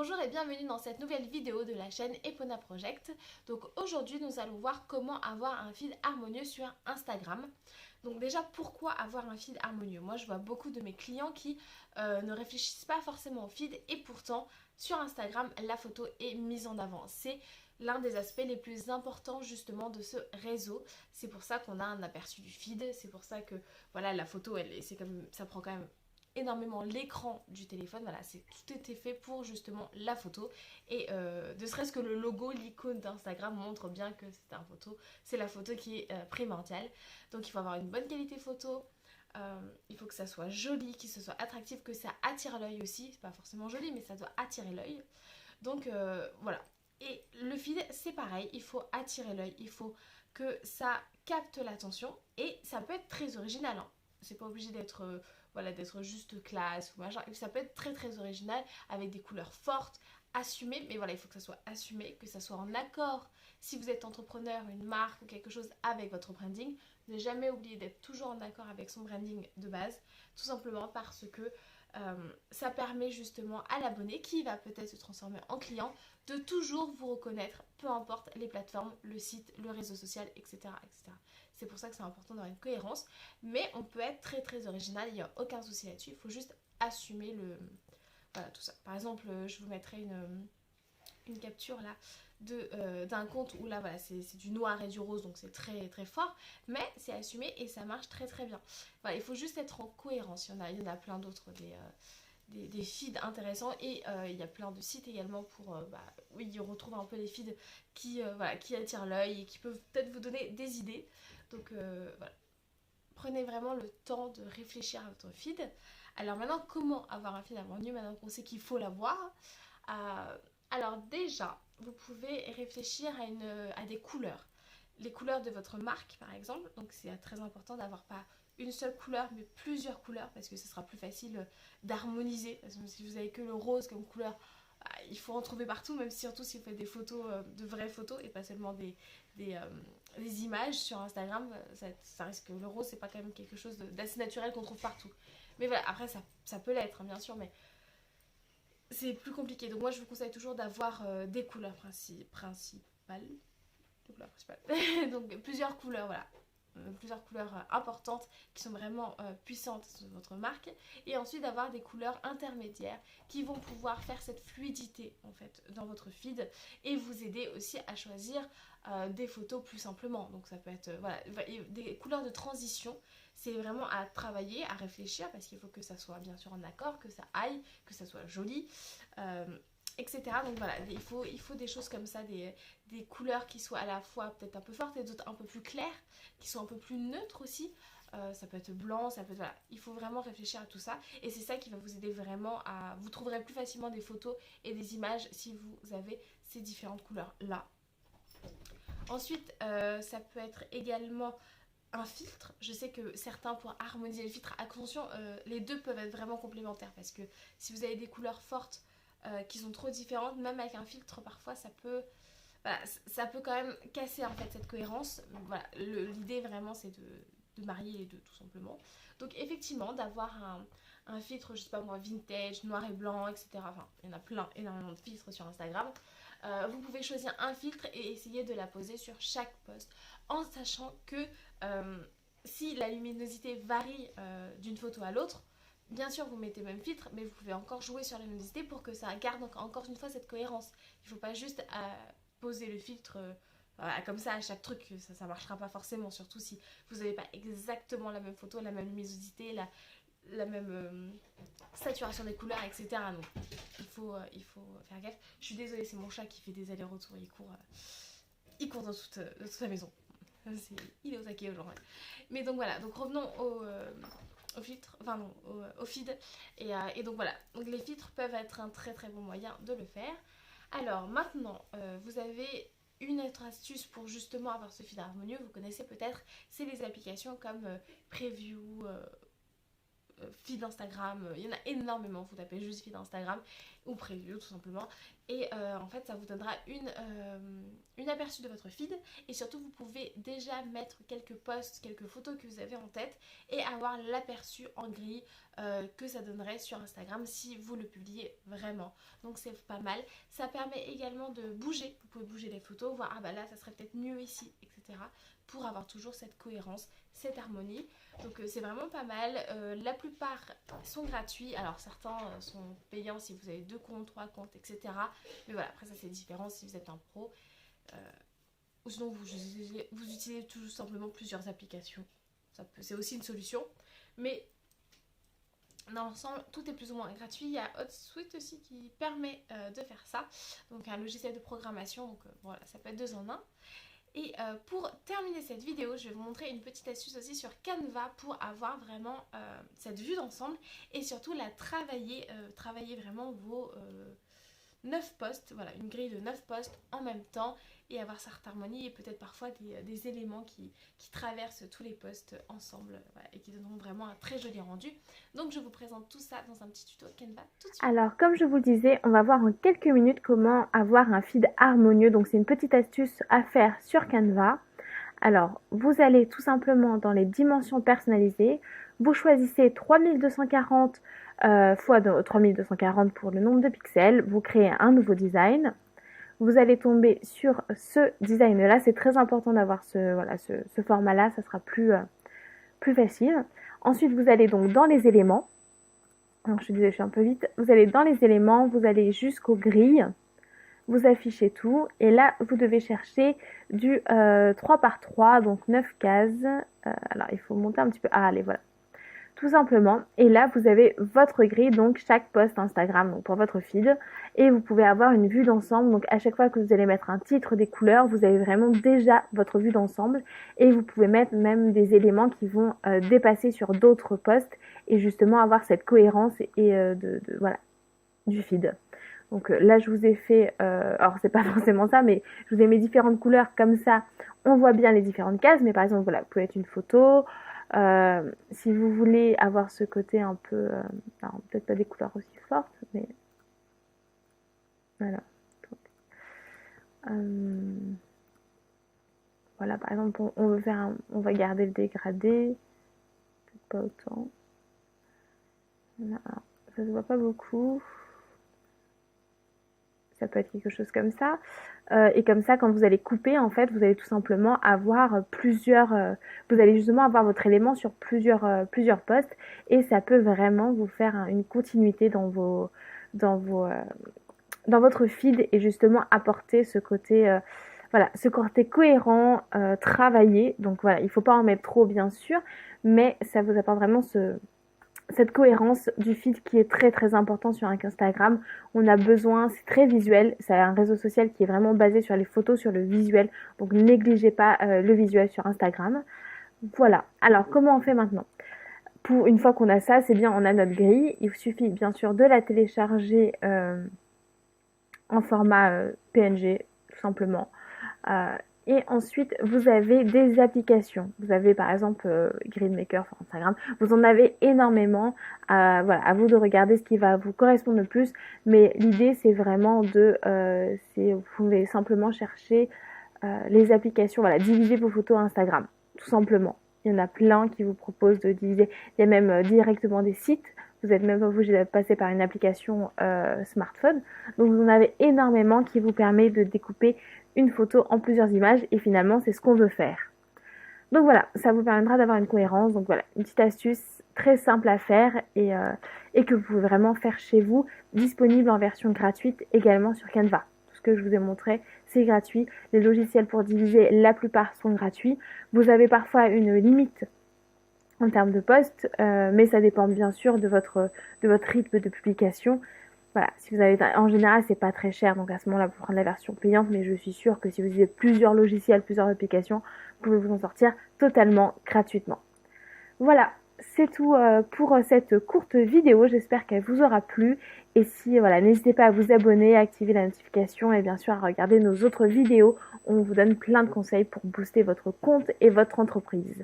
Bonjour et bienvenue dans cette nouvelle vidéo de la chaîne Epona Project. Donc aujourd'hui nous allons voir comment avoir un feed harmonieux sur Instagram. Donc déjà pourquoi avoir un feed harmonieux? Moi je vois beaucoup de mes clients qui ne réfléchissent pas forcément au feed et pourtant sur Instagram la photo est mise en avant. C'est l'un des aspects les plus importants justement de ce réseau. C'est pour ça qu'on a un aperçu du feed, c'est pour ça que voilà la photo ça prend quand même énormément l'écran du téléphone. Voilà, tout était fait pour justement la photo et ne serait-ce que le logo, l'icône d'Instagram montre bien que c'est la photo qui est primordiale. Donc il faut avoir une bonne qualité photo, il faut que ça soit joli, que ce soit attractif, que ça attire l'œil aussi. C'est pas forcément joli mais ça doit attirer l'œil. Donc voilà. Et le feed c'est pareil, il faut attirer l'œil, il faut que ça capte l'attention et ça peut être très original, hein. C'est pas obligé d'être d'être juste classe ou machin. Ça peut être très très original avec des couleurs fortes, assumées, mais voilà, il faut que ça soit assumé, que ça soit en accord. Si vous êtes entrepreneur, une marque ou quelque chose avec votre branding, ne jamais oublier d'être toujours en accord avec son branding de base, tout simplement parce que ça permet justement à l'abonné qui va peut-être se transformer en client de toujours vous reconnaître, peu importe les plateformes, le site, le réseau social, etc. etc. C'est pour ça que c'est important d'avoir une cohérence, mais on peut être très très original, il n'y a aucun souci là-dessus, il faut juste assumer voilà, tout ça. Par exemple, je vous mettrai une capture là d'un compte où là voilà c'est du noir et du rose donc c'est très très fort mais c'est assumé et ça marche très très bien. Voilà, il faut juste être en cohérence. Il y en a plein d'autres des feeds intéressants et il y a plein de sites également pour oui, retrouver un peu les feeds qui attirent l'œil et qui peuvent peut-être vous donner des idées. Donc voilà, prenez vraiment le temps de réfléchir à votre feed. Alors maintenant, comment avoir un feed harmonieux maintenant qu'on sait qu'il faut l'avoir? Alors déjà, vous pouvez réfléchir à des couleurs. Les couleurs de votre marque par exemple, donc c'est très important d'avoir pas une seule couleur mais plusieurs couleurs parce que ce sera plus facile d'harmoniser. Parce que si vous avez que le rose comme couleur, il faut en trouver partout, même surtout si vous faites des photos, de vraies photos et pas seulement des, images sur Instagram. Ça risque, le rose c'est pas quand même quelque chose d'assez naturel qu'on trouve partout. Mais voilà, après ça peut l'être hein, bien sûr, mais c'est plus compliqué. Donc moi je vous conseille toujours d'avoir des couleurs principales. Des couleurs principales. Donc plusieurs couleurs, voilà. Plusieurs couleurs importantes qui sont vraiment puissantes sur votre marque et ensuite d'avoir des couleurs intermédiaires qui vont pouvoir faire cette fluidité en fait dans votre feed et vous aider aussi à choisir des photos plus simplement. Donc ça peut être des couleurs de transition. C'est vraiment à travailler, à réfléchir parce qu'il faut que ça soit bien sûr en accord, que ça aille, que ça soit joli, etc. Donc voilà, il faut des choses comme ça, des couleurs qui soient à la fois peut-être un peu fortes et d'autres un peu plus claires, qui sont un peu plus neutres aussi. Ça peut être blanc, ça peut être... Voilà. Il faut vraiment réfléchir à tout ça et c'est ça qui va vous aider vraiment à... Vous trouverez plus facilement des photos et des images si vous avez ces différentes couleurs là. Ensuite, ça peut être également un filtre. Je sais que certains, pour harmoniser le filtre, attention, les deux peuvent être vraiment complémentaires parce que si vous avez des couleurs fortes qui sont trop différentes, même avec un filtre, parfois ça peut quand même casser en fait cette cohérence. Voilà, l'idée vraiment c'est de marier les deux tout simplement. Donc effectivement d'avoir un filtre, je sais pas moi, vintage, noir et blanc, etc. Enfin, il y en a plein, énormément de filtres sur Instagram. Vous pouvez choisir un filtre et essayer de la poser sur chaque post en sachant que si la luminosité varie d'une photo à l'autre, bien sûr vous mettez le même filtre mais vous pouvez encore jouer sur la luminosité pour que ça garde encore une fois cette cohérence. Il ne faut pas juste poser le filtre comme ça à chaque truc, ça marchera pas forcément, surtout si vous n'avez pas exactement la même photo, la même luminosité, la même saturation des couleurs, etc. Donc il faut faire gaffe. Je suis désolée, c'est mon chat qui fait des allers-retours, il court dans toute la maison. Il est au taquet aujourd'hui. Mais donc voilà, donc revenons au filtre, enfin non, au feed. Et donc voilà, donc les filtres peuvent être un très très bon moyen de le faire. Alors maintenant, vous avez une autre astuce pour justement avoir ce feed harmonieux, vous connaissez peut-être, c'est les applications comme Preview, feed Instagram, il y en a énormément, vous tapez juste feed Instagram ou Preview tout simplement et en fait ça vous donnera une aperçu de votre feed et surtout vous pouvez déjà mettre quelques posts, quelques photos que vous avez en tête et avoir l'aperçu en gris que ça donnerait sur Instagram si vous le publiez vraiment. Donc c'est pas mal. Ça permet également de bouger. Vous pouvez bouger les photos, voir ah bah là ça serait peut-être mieux ici, etc. pour avoir toujours cette cohérence, cette harmonie. Donc c'est vraiment pas mal. La plupart sont gratuits. Alors certains sont payants si vous avez 2 comptes, 3 comptes, etc. Mais voilà, après ça c'est différent si vous êtes un pro. Ou sinon vous utilisez tout simplement plusieurs applications. C'est aussi une solution. Mais dans l'ensemble, tout est plus ou moins gratuit. Il y a HotSuite aussi qui permet de faire ça. Donc un logiciel de programmation. Donc voilà, ça peut être 2 en 1. Et pour terminer cette vidéo, je vais vous montrer une petite astuce aussi sur Canva pour avoir vraiment cette vue d'ensemble et surtout la travailler vraiment vos 9 posts, voilà, une grille de 9 posts en même temps et avoir cette harmonie et peut-être parfois des éléments qui traversent tous les posts ensemble, voilà, et qui donneront vraiment un très joli rendu. Donc je vous présente tout ça dans un petit tuto Canva tout de suite. Alors comme je vous le disais, on va voir en quelques minutes comment avoir un feed harmonieux. Donc c'est une petite astuce à faire sur Canva. Alors vous allez tout simplement dans les dimensions personnalisées, vous choisissez 3240 x 3240 pour le nombre de pixels, vous créez un nouveau design. Vous allez tomber sur ce design là, c'est très important d'avoir ce format là, ça sera plus facile. Ensuite vous allez donc dans les éléments. Alors, je suis désolée, je suis un peu vite. Vous allez dans les éléments, vous allez jusqu'aux grilles, vous affichez tout et là vous devez chercher du 3 par 3, donc 9 cases. Alors il faut monter un petit peu. Ah allez, voilà. Tout simplement. Et là vous avez votre grille, donc chaque post Instagram, donc pour votre feed. Et vous pouvez avoir une vue d'ensemble. Donc à chaque fois que vous allez mettre un titre, des couleurs, vous avez vraiment déjà votre vue d'ensemble. Et vous pouvez mettre même des éléments qui vont dépasser sur d'autres posts et justement avoir cette cohérence et voilà, du feed. Donc là je vous ai fait, alors c'est pas forcément ça, mais je vous ai mis différentes couleurs comme ça, on voit bien les différentes cases. Mais par exemple voilà, vous pouvez être une photo. Si vous voulez avoir ce côté un peu, alors peut-être pas des couleurs aussi fortes, mais voilà. Voilà, par exemple, on veut faire on va garder le dégradé, peut-être pas autant. Voilà, alors, ça se voit pas beaucoup. Ça peut être quelque chose comme ça. Et comme ça, quand vous allez couper, en fait, vous allez tout simplement avoir plusieurs... vous allez justement avoir votre élément sur plusieurs postes. Et ça peut vraiment vous faire une continuité dans votre feed et justement apporter ce côté... voilà, ce côté cohérent, travaillé. Donc voilà, il ne faut pas en mettre trop, bien sûr. Mais ça vous apporte vraiment cette cohérence du feed qui est très très important sur un Instagram. On a besoin, c'est très visuel, c'est un réseau social qui est vraiment basé sur les photos, sur le visuel, donc ne négligez pas le visuel sur Instagram. Voilà, alors comment on fait maintenant? Pour une fois qu'on a ça, c'est bien, on a notre grille, il suffit bien sûr de la télécharger en format PNG tout simplement. Et ensuite, vous avez des applications. Vous avez par exemple Gridmaker sur Instagram. Vous en avez énormément. Voilà, à vous de regarder ce qui va vous correspondre le plus. Mais l'idée, c'est vraiment vous pouvez simplement chercher les applications. Voilà, diviser vos photos Instagram, tout simplement. Il y en a plein qui vous proposent de diviser. Il y a même directement des sites. Vous n'êtes même pas obligé de passer par une application smartphone. Donc vous en avez énormément qui vous permet de découper une photo en plusieurs images et finalement c'est ce qu'on veut faire. Donc voilà, ça vous permettra d'avoir une cohérence. Donc voilà, une petite astuce très simple à faire et que vous pouvez vraiment faire chez vous, disponible en version gratuite également sur Canva. Tout ce que je vous ai montré, c'est gratuit. Les logiciels pour diviser, la plupart sont gratuits. Vous avez parfois une limite en termes de posts, mais ça dépend bien sûr de votre rythme de publication. Voilà, si vous avez, en général, c'est pas très cher, donc à ce moment-là, vous prenez la version payante, mais je suis sûre que si vous avez plusieurs logiciels, plusieurs applications, vous pouvez vous en sortir totalement gratuitement. Voilà, c'est tout pour cette courte vidéo, j'espère qu'elle vous aura plu. Et si, voilà, n'hésitez pas à vous abonner, à activer la notification et bien sûr à regarder nos autres vidéos. On vous donne plein de conseils pour booster votre compte et votre entreprise.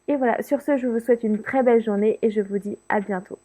Et voilà, sur ce, je vous souhaite une très belle journée et je vous dis à bientôt.